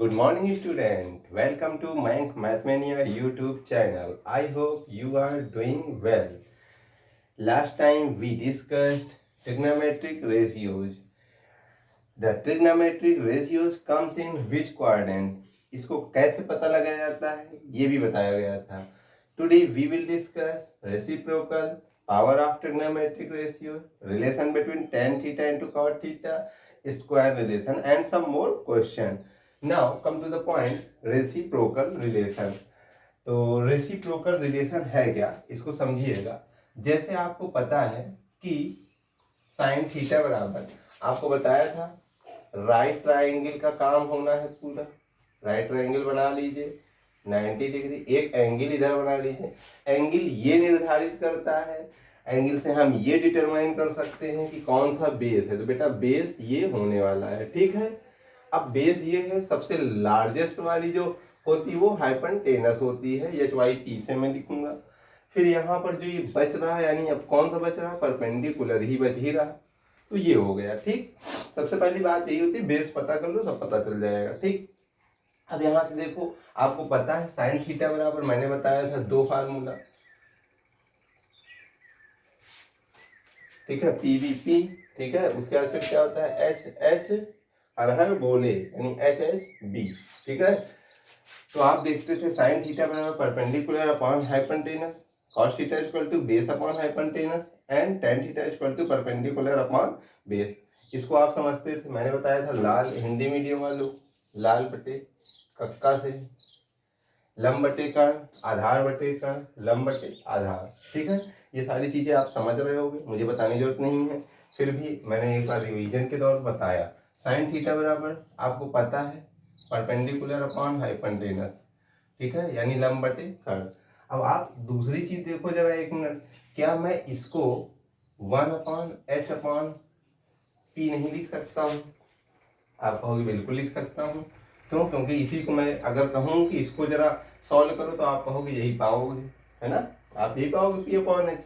Good morning, student. Welcome to Mank Mathmania YouTube channel. I hope you are doing well. Last time we discussed trigonometric ratios. The trigonometric ratios comes in which quadrant? इसको कैसे पता लगाया जाता है ये भी बताया गया था. Today we will discuss reciprocal, power of trigonometric ratio, relation between tan theta into cot theta, square relation and some more question. Now come to the point, reciprocal relation. तो रेसिप्रोकल रिलेशन है क्या, इसको समझिएगा. जैसे आपको पता है कि साइन थीटा बराबर, आपको बताया था राइट ट्राइंगल का काम होना है पूरा. राइट ट्राइंगल बना लीजिए 90 डिग्री, एक एंगल इधर बना लीजिए. एंगल ये निर्धारित करता है, एंगल से हम ये डिटरमाइन कर सकते हैं कि कौन सा बेस है. तो बेटा बेस ये होने वाला है, ठीक है. अब बेस ये है, सबसे लार्जेस्ट वाली जो होती है वो हाइपोटेनस होती है, एच वाई पी से मैं लिखूंगा. फिर यहाँ पर जो ये बच रहा है, यानी अब कौन सा बच रहा है, परपेंडिकुलर ही बच ही रहा. तो ये हो गया, ठीक. सबसे पहली बात यही होती है, बेस पता कर लो सब पता चल जाएगा, ठीक. अब यहाँ से देखो, आपको पता है साइन थीटा बराबर, मैंने बताया था दो फार्मूला, ठीक है, पी वी पी, ठीक है. उसके बाद फिर क्या होता है एच एच अरहर बोले, यानी एच एच बी, ठीक है. तो आप देखते थे साइन थीटा बराबर perpendicular upon hypotenuse, cos theta equal to base upon hypotenuse and tan theta equal to perpendicular upon base. इसको आप समझते थे, मैंने बताया था लाल, हिंदी मीडियम वालों, लाल बटे कक्का से लंब बटे कर्ण, आधार बटे कर्ण, लंब बटे आधार, ठीक है. ये सारी चीजें आप समझ रहे होगे, मुझे बताने की जरूरत नहीं है. फिर भी मैंने एक बार रिवीजन के दौर बताया. साइन थीटा बराबर आपको पता है परपेंडिकुलर अपॉन हाइपोटेनस, ठीक है, यानी लंब बटे कर्ण. अब आप दूसरी चीज देखो जरा एक मिनट, क्या मैं इसको 1/h/p नहीं लिख सकता हूँ? आप कहोगे बिल्कुल लिख सकता हूँ. क्यों? क्योंकि इसी को मैं अगर कहूँ कि इसको जरा सॉल्व करो तो आप कहोगे यही पाओगे, है ना, आप यही पाओगे p/h.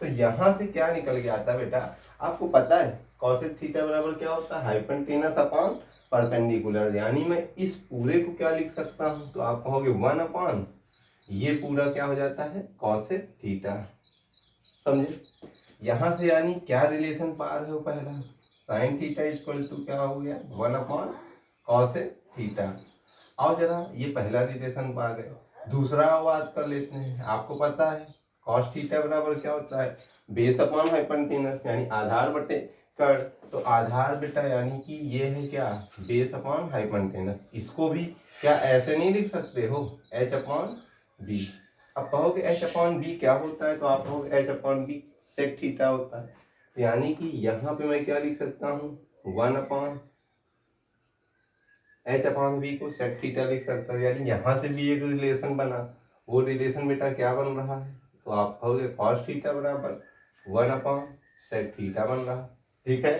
तो यहाँ से क्या निकल के आता है बेटा, आपको पता है कॉसेक थीटा बराबर क्या होता है, हाइपोटेनस अपॉन परपेंडिकुलर, यानी मैं इस पूरे को क्या लिख सकता हूँ, तो आप कहोगे 1/, ये पूरा क्या हो जाता है कॉसेक थीटा. समझे? यहाँ से यानी क्या रिलेशन पा रहे हो, पहला साइन थीटा इक्वल टू क्या हो गया 1/cos थीटा. और जरा ये पहला रिलेशन पा गए. दूसरा बात कर लेते हैं. आपको पता है cos थीटा बराबर क्या होता है, बेस अपॉन हाइपोटेनस, यानी आधार बटे कर्ण. तो आधार बेटा यानी कि ये है क्या, बेस अपॉन हाइपोटेनस. इसको भी क्या ऐसे नहीं लिख सकते हो, h/b. अब कहोगे h/b क्या होता है, तो आप कहोगे h/b सेक थीटा होता है. यानी कि यहाँ पे मैं क्या लिख सकता हूँ 1/h/b को सेक थीटा लिख सकता हूँ. यानी यहाँ से भी एक रिलेशन बना, वो रिलेशन बेटा क्या बन रहा है, तो आप कहोगे cos थीटा बराबर 1/sec थीटा बन रहा, ठीक है.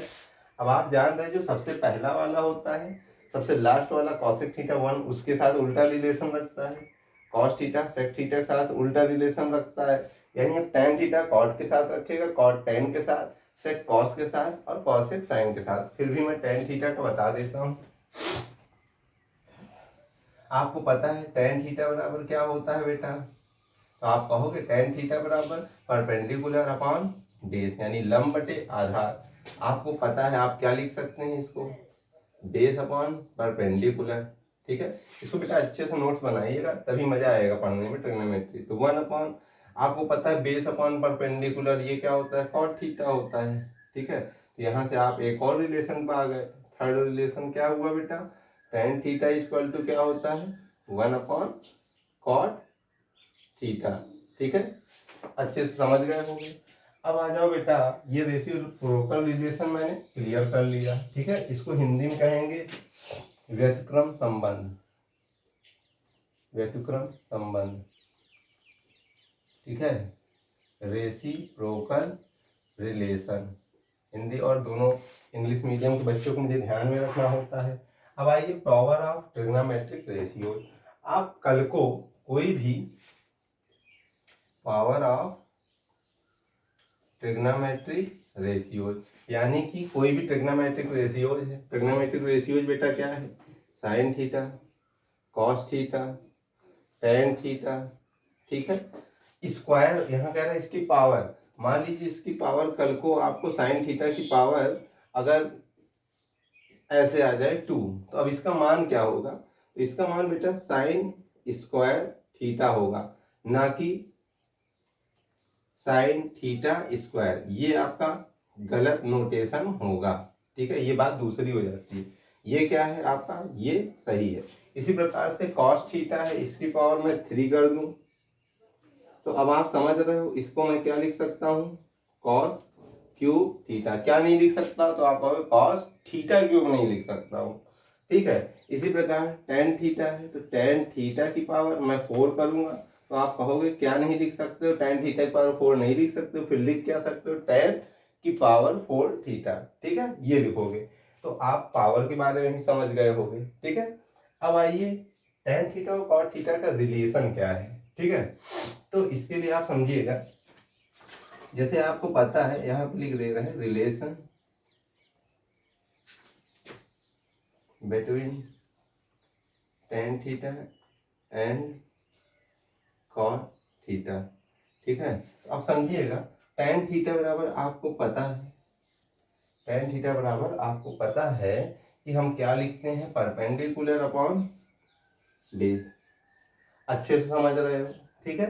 अब आप जान रहे जो सबसे पहला वाला होता है, सबसे लास्ट वाला cosec थीटा 1, उसके साथ उल्टा रिलेशन रखता है. cos थीटा sec थीटा के साथ उल्टा रिलेशन रखता है. यानी अब tan थीटा cot के साथ रखेगा, cot tan के साथ, sec cos के साथ और cosec sin के साथ. फिर भी मैं tan थीटा का बता देता हूँ. आपको पता है tan थीटा बराबर क्या होता है बेटा, तो आप कहोगे tan थीटा बराबर परपेंडिकुलर अपॉन बेस, यानी लंब बटे आधार. आपको पता है आप क्या लिख सकते हैं इसको, बेस अपॉन परपेंडिकुलर, ठीक है. इसको बेटा अच्छे से नोट्स बनाइएगा, तभी मजा आएगा पढ़ने में ट्रिग्नोमेट्री. तो 1/, आपको पता है बेस अपॉन परपेंडिकुलर ये क्या होता है, कॉट थीटा होता है, ठीक है. तो यहाँ से आप एक और रिलेशन पर आ गए. थर्ड रिलेशन क्या हुआ बेटा, tan थीटा इक्वल टू क्या होता है 1/cot थीटा, ठीक है. अच्छे से समझ गए होंगे. अब आ जाओ बेटा, ये रेसिप्रोकल रिलेशन मैंने क्लियर कर लिया, ठीक है. इसको हिंदी में कहेंगे व्यतिक्रम संबंध, व्यतिक्रम संबंध, ठीक है, रेसिप्रोकल रिलेशन. हिंदी और दोनों इंग्लिश मीडियम के बच्चों को मुझे ध्यान में रखना होता है. अब आइए पावर ऑफ ट्रिग्नोमेट्रिक रेशियो. आप कल को कोई भी पावर ऑफ ट्रिग्नोमेट्रिक रेशियोज, यानी कि कोई भी ट्रिग्नोमेट्रिक रेशियोज है. ट्रिग्नोमेट्रिक रेशियोज बेटा क्या है, sine theta cos theta, tan theta, ठीक है। स्क्वायर यहाँ कह रहा है इसकी पावर, मान लीजिए इसकी पावर कल को आपको साइन थीटा की पावर अगर ऐसे आ जाए 2, तो अब इसका मान क्या होगा? तो इसका मान बेटा साइन स्क्वायर थीटा होगा, ना कि साइन थीटा स्क्वायर। ये आपका गलत नोटेशन होगा, ठीक है, ये बात दूसरी हो जाती है। ये क्या है आपका, ये सही है। इसी प्रकार से कॉस थीटा है, इसकी पावर मैं 3 कर दूं, तो अब आप समझ रहे हो इसको मैं क्या लिख सकता हूं, कॉस क्यूब थीटा। क्या नहीं लिख सकता? तो आप कहोगे कॉस थीटा क्यूब नहीं लिख सकता हूं, ठीक है। इसी प्रकार टेन थीटा है, तो टेन थीटा की पावर मैं 4 करूंगा, तो आप कहोगे क्या नहीं लिख सकते हो, टेन थीटा की पावर 4 नहीं लिख सकते हो, फिर लिख क्या सकते हो, टेन की पावर 4 थीटा, ठीक है, ये लिखोगे। तो आप पावर के बारे में भी समझ गए होगे, ठीक है। अब आइए टेन थीटा और कॉट थीटा का रिलेशन क्या है, ठीक है। तो इसके लिए आप समझिएगा, जैसे आपको पता है यहाँ पे लिख दे रहे हैं relation between tan theta and cot theta, ठीक है। तो आप समझिएगा टेन थीटा बराबर आपको पता है, टेन थीटा बराबर आपको पता है कि हम क्या लिखते हैं, परपेंडिकुलर अपॉन बेस। अच्छे से समझ रहे हो, ठीक है,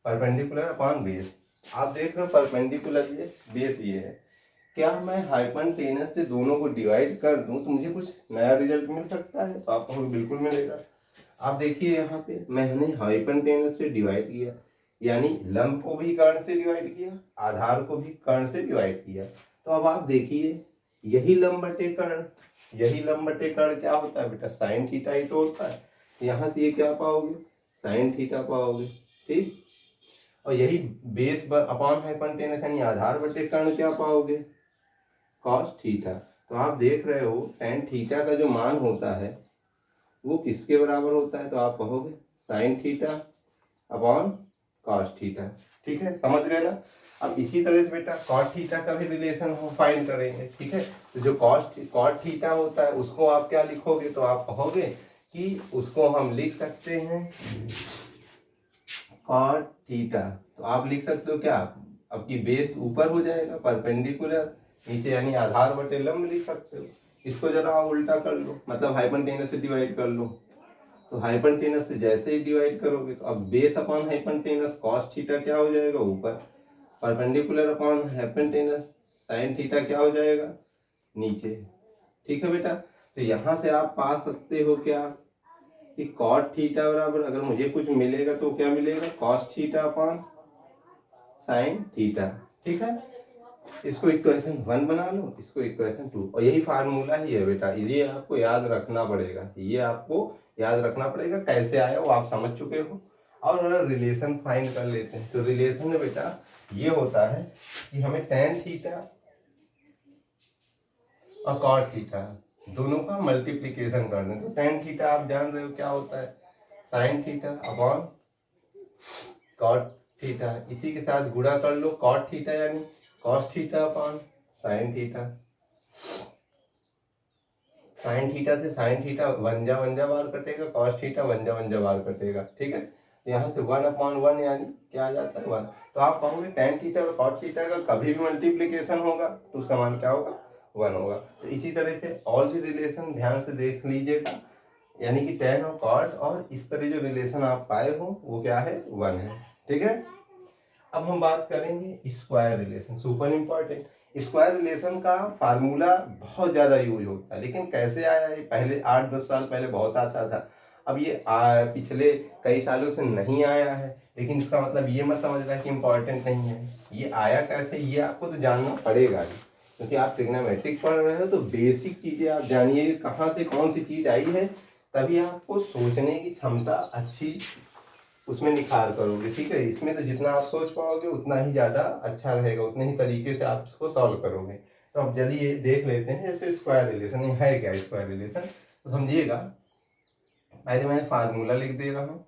परपेंडिकुलर अपॉन बेस। आप देख रहे हो परपेंडिकुलर ये बेस ये है, क्या मैं हाइपोटेनस से दोनों को डिवाइड कर दूं तो मुझे कुछ नया रिजल्ट मिल सकता है? तो आपको बिल्कुल मिलेगा। आप देखिए यहाँ पे मैंने हाइपोटेनस से डिवाइड किया, यानी लंब को भी कर्ण से डिवाइड किया, आधार को भी कर्ण से डिवाइड किया। तो अब आप देखिए यही लंब बटे कर्ण, यही लंब बटे कर्ण क्या होता है बेटा, साइन थीटा ही तो होता है। यहाँ से ये क्या पाओगे, साइन थीटा पाओगे, ठीक। और यही बेस अपॉन हाइपोटेनस यानी आधार बटे कर्ण क्या पाओगे, कॉस थीटा। तो आप देख रहे हो टेन थीटा का जो मान होता है वो किसके बराबर होता है, तो आप कहोगे sign theta upon cos theta, ठीक है, समझ गए ना। अब इसी तरह से बेटा कॉट थीटा का भी रिलेशन हम फाइंड करेंगे, ठीक है। तो जो कॉट थीटा होता है उसको आप क्या लिखोगे, तो आप कहोगे कि उसको हम लिख सकते हैं कॉट थीटा। तो आप लिख सकते हो क्या, अब की बेस ऊपर हो जाएगा, परपेंडिकुलर नीचे यानी आधार बटे लंब लिख सकते हो। इसको जरा आप उल्टा कर लो, मतलब हाइपोटेनस से डिवाइड कर लो। तो हाइपोटेनस से जैसे ही डिवाइड करोगे तो अब base upon hypotenuse cos theta क्या हो जाएगा ऊपर, perpendicular upon hypotenuse sine theta क्या हो जाएगा नीचे, ठीक है बेटा। तो यहां से आप पा सकते हो क्या कि कॉट थीटा बराबर अगर मुझे कुछ मिलेगा तो क्या मिलेगा, cos theta upon sine theta, ठीक है। इसको इक्वेशन 1 बना लो, इसको इक्वेशन 2, और यही फार्मूला ही है बेटा, ये आपको याद रखना पड़ेगा, ये आपको याद रखना पड़ेगा। कैसे आया वो आप समझ चुके हो। और अगर रिलेशन फाइंड कर लेते हैं, तो रिलेशन में बेटा ये होता है कि हमें टेन थीटा और कॉट थीटा दोनों का मल्टीप्लीकेशन कर दें। तो टेन थीटा आप जान रहे हो क्या होता है, sine theta upon cot theta, इसी के साथ गुणा कर लो, कॉट थीटा यानी cos theta upon sine theta. Sine theta से साइन थीटा वन जा बार कटेगा, कॉस थीटा वन जा बार कटेगा, ठीक है। तो यहाँ से 1/1 यानी क्या आ जाता है 1। तो आप कहोगे टेन थीटा और कॉट थीटा का कभी भी मल्टीप्लीकेशन होगा तो उसका मान क्या होगा, 1 होगा। तो इसी तरह से और भी रिलेशन ध्यान से देख लीजिएगा, यानी कि टेन और कॉट और इस तरह जो रिलेशन आप पाए हो वो क्या है, 1 है, ठीक है। अब हम बात करेंगे square relation, super important. Square relation का फार्मूला बहुत ज़्यादा यूज होता है, लेकिन कैसे आया ये, पहले 8-10 साल पहले बहुत आता था। अब ये पिछले कई सालों से नहीं आया है, लेकिन इसका मतलब ये मत समझना कि इम्पोर्टेंट नहीं है। ये आया कैसे ये आपको तो जानना पड़ेगा ही, क्योंकि आप ट्रिग्नोमेट्रिक पढ़ रहे हो, तो बेसिक चीज़ें आप जानिए कहाँ से कौन सी चीज़ आई है, तभी आपको सोचने की क्षमता अच्छी उसमें निखार करोगे, ठीक है। इसमें तो जितना आप सोच पाओगे उतना ही ज़्यादा अच्छा रहेगा, उतने ही तरीके से आप इसको सॉल्व करोगे। तो अब चलिए देख लेते हैं जैसे स्क्वायर रिलेशन है क्या, स्क्वायर रिलेशन तो समझिएगा। पहले मैंने फार्मूला लिख दे रहा हूँ,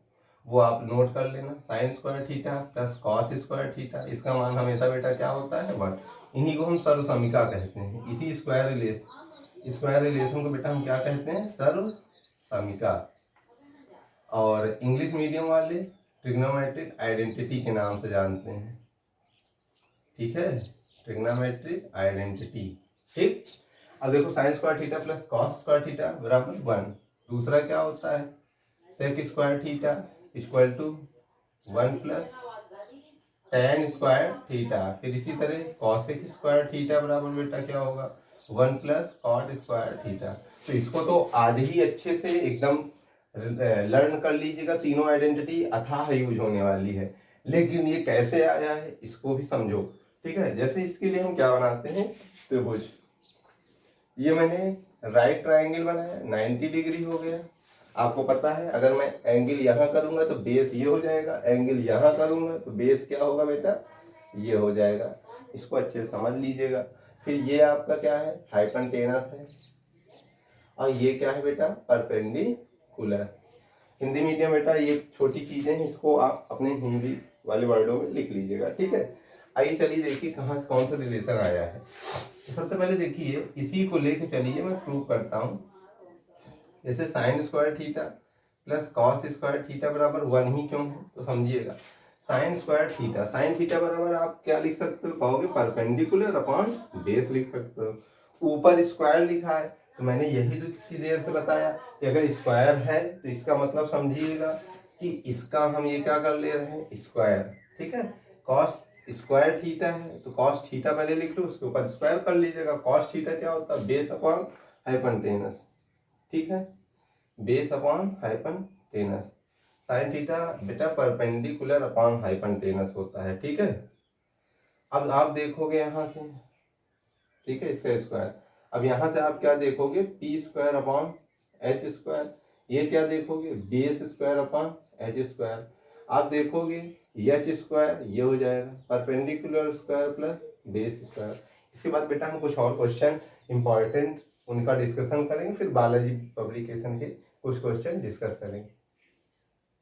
वो आप नोट कर लेना, sign square theta plus cos square theta, इसका मान हमेशा बेटा क्या होता है 1। इन्हीं को हम सर्व समीका कहते हैं। इसी स्क्वायर रिलेशन को बेटा हम क्या कहते हैं, सर्व समीका, और इंग्लिश मीडियम वाले ट्रिग्नोमेट्रिक आइडेंटिटी के नाम से जानते हैं। ठीक है, ट्रिग्नोमेट्रिक आइडेंटिटी। ठीक, अब देखो sine square theta plus cos square theta बराबर 1। दूसरा क्या होता है, sec square theta equal to 1 plus tan square theta. फिर इसी तरह कॉसेक स्क्वायर थीटा बराबर बेटा क्या होगा, 1 प्लस कॉट स्क्वायर थीटा। तो इसको तो आज ही अच्छे से एकदम लर्न कर लीजिएगा, तीनों आइडेंटिटी अथाह यूज होने वाली है। लेकिन ये कैसे आया है इसको भी समझो। ठीक है, जैसे इसके लिए हम क्या बनाते हैं, त्रिभुज। ये मैंने राइट ट्रायंगल बनाया, 90 डिग्री हो गया। आपको पता है अगर मैं एंगल यहाँ करूंगा तो बेस ये हो जाएगा, एंगल यहाँ करूंगा तो बेस क्या होगा बेटा, ये हो जाएगा। इसको अच्छे से समझ लीजिएगा। फिर ये आपका क्या है, हाइपोटेनस है, और ये क्या है बेटा, परपेंडिकुलर। हिंदी मीडियम बेटा ये छोटी चीजें हैं, इसको आप अपने हिंदी वाले वर्डों में लिख लीजिएगा। ठीक है, आइए चलिए देखिए कहाँ से कौन सा रिलेशन आया है। तो सबसे पहले देखिए इसी को लेके चलिए मैं प्रूव करता हूँ। जैसे sign square theta plus cos square theta बराबर 1 ही क्यों है, तो समझिएगा। Sign square theta, sine theta बराबर आप क्या लिख सकते हो, कहोगे परपेंडिकुलर अपॉन बेस लिख सकते हो। ऊपर स्क्वायर लिखा है तो मैंने यही तो इतनी देर से बताया कि अगर स्क्वायर है तो इसका मतलब समझिएगा कि इसका हम ये क्या कर ले रहे हैं, स्क्वायर। ठीक है, कॉस स्क्वायर थीटा है तो कॉस थीटा पहले लिख लो, उसके ऊपर स्क्वायर कर लीजिएगा। कॉस थीटा क्या होता है, बेस अपॉन हाइपोटेनस। ठीक है, base upon hypotenuse. Sine theta बेटा परपेंडिकुलर अपॉन हाइपोटेनस होता है। ठीक है, अब आप देखोगे यहाँ से, ठीक है, इसका स्क्वायर। अब यहाँ से आप क्या देखोगे, P square upon H square. ये क्या देखोगे, base square upon H square. आप देखोगे एच स्क्वायर, ये हो जाएगा perpendicular square plus base square. इसके बाद बेटा हम कुछ और क्वेश्चन इंपॉर्टेंट उनका डिस्कशन करेंगे, फिर बालाजी पब्लिकेशन के कुछ क्वेश्चन डिस्कस करेंगे।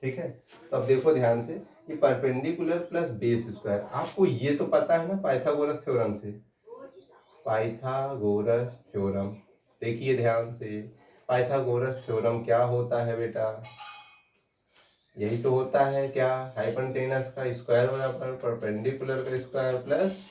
ठीक है, तो अब देखो ध्यान से, ये परपेंडिकुलर प्लस बेस स्क्वायर, आपको ये तो पता है ना पाइथागोरस थ्योरम से, पाइथागोरस थ्योरम। देखिए ध्यान से, पाइथागोरस थ्योरम क्या होता है बेटा, यही तो होता है क्या, हाइपोटेनस का स्क्वायर बराबर परपेंडिकुलर का स्क्वायर प्लस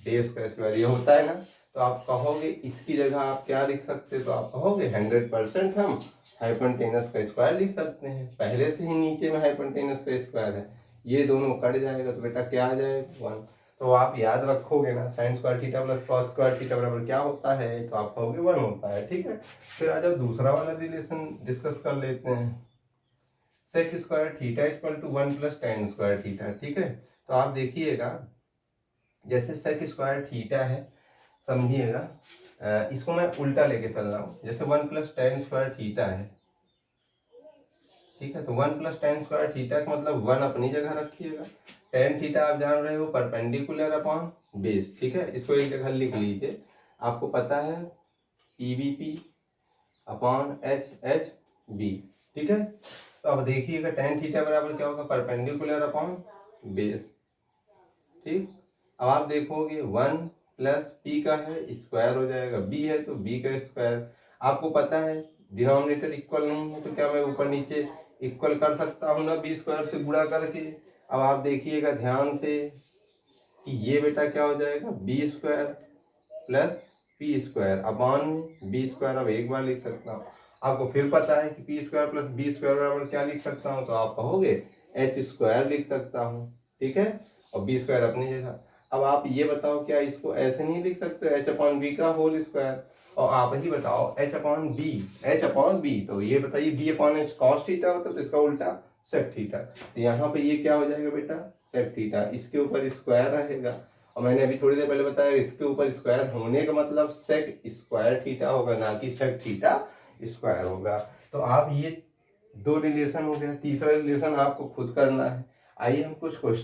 बेस का स्क्वायर, ये होता है ना। तो आप कहोगे इसकी जगह आप क्या लिख सकते हो, तो आप कहोगे 100% हम हाइपोटेनस का स्क्वायर लिख सकते हैं। पहले से ही नीचे में हाइपोटेनस का स्क्वायर है, ये दोनों कट जाएगा तो बेटा क्या आ जाएगा, 1। तो आप याद रखोगे ना, sign square theta plus cos square theta बराबर क्या होता है, तो आप कहोगे 1 होता है। ठीक है, फिर आ जाओ दूसरा वाला रिलेशन डिस्कस कर लेते हैं। Sec square theta equal to 1 plus tan square theta. ठीक है, तो आप देखिएगा जैसे सेक स्क्वायर थीटा है, समझिएगा इसको मैं उल्टा लेके चल रहा हूँ। जैसे 1 प्लस टेन स्क्वायर थीटा है, ठीक है, तो 1 प्लस टेन स्क्वायर थीटा का मतलब 1 अपनी जगह रखिएगा। टेन थीटा आप जान रहे हो परपेंडिकुलर अपॉन बेस। ठीक है, इसको एक जगह लिख लीजिए, आपको पता है PVP upon H H B. ठीक है, तो अब देखिएगा टेन थीटा बराबर क्या होगा, परपेंडिकुलर अपॉन बेस। ठीक, अब आप देखोगे 1 प्लस पी का है स्क्वायर हो जाएगा, बी है तो बी का स्क्वायर। आपको पता है डिनोमिनेटर इक्वल नहीं है तो क्या मैं ऊपर नीचे इक्वल कर सकता हूँ ना, बी स्क्वायर से गुणा करके। अब आप देखिएगा ध्यान से कि ये बेटा क्या हो जाएगा, B square plus P square upon B square. अब एक बार लिख सकता हूँ, आपको फिर पता है कि P square plus B square बराबर क्या लिख सकता हूँ, तो आप कहोगे एच स्क्वायर लिख सकता हूँ। ठीक है, और बी स्क्वायर अपनी जगह। अब आप ये बताओ क्या इसको ऐसे नहीं लिख सकते, एच अपॉन बी का होल स्क्वायर। और आप ही बताओ H upon B, H upon B, तो ये बताइए B upon H cos theta होता है तो इसका उल्टा सेक थीटा। तो यहाँ पे ये क्या हो जाएगा बेटा, सेक थीटा, इसके ऊपर स्क्वायर रहेगा। और मैंने अभी थोड़ी देर पहले बताया इसके ऊपर स्क्वायर होने का मतलब सेक स्क्वायर थीटा होगा, ना कि सेक थीटा स्क्वायर होगा। तो आप ये दो रिलेशन हो गया, तीसरा रिलेशन आपको खुद करना है। आइए हम कुछ क्वेश्चन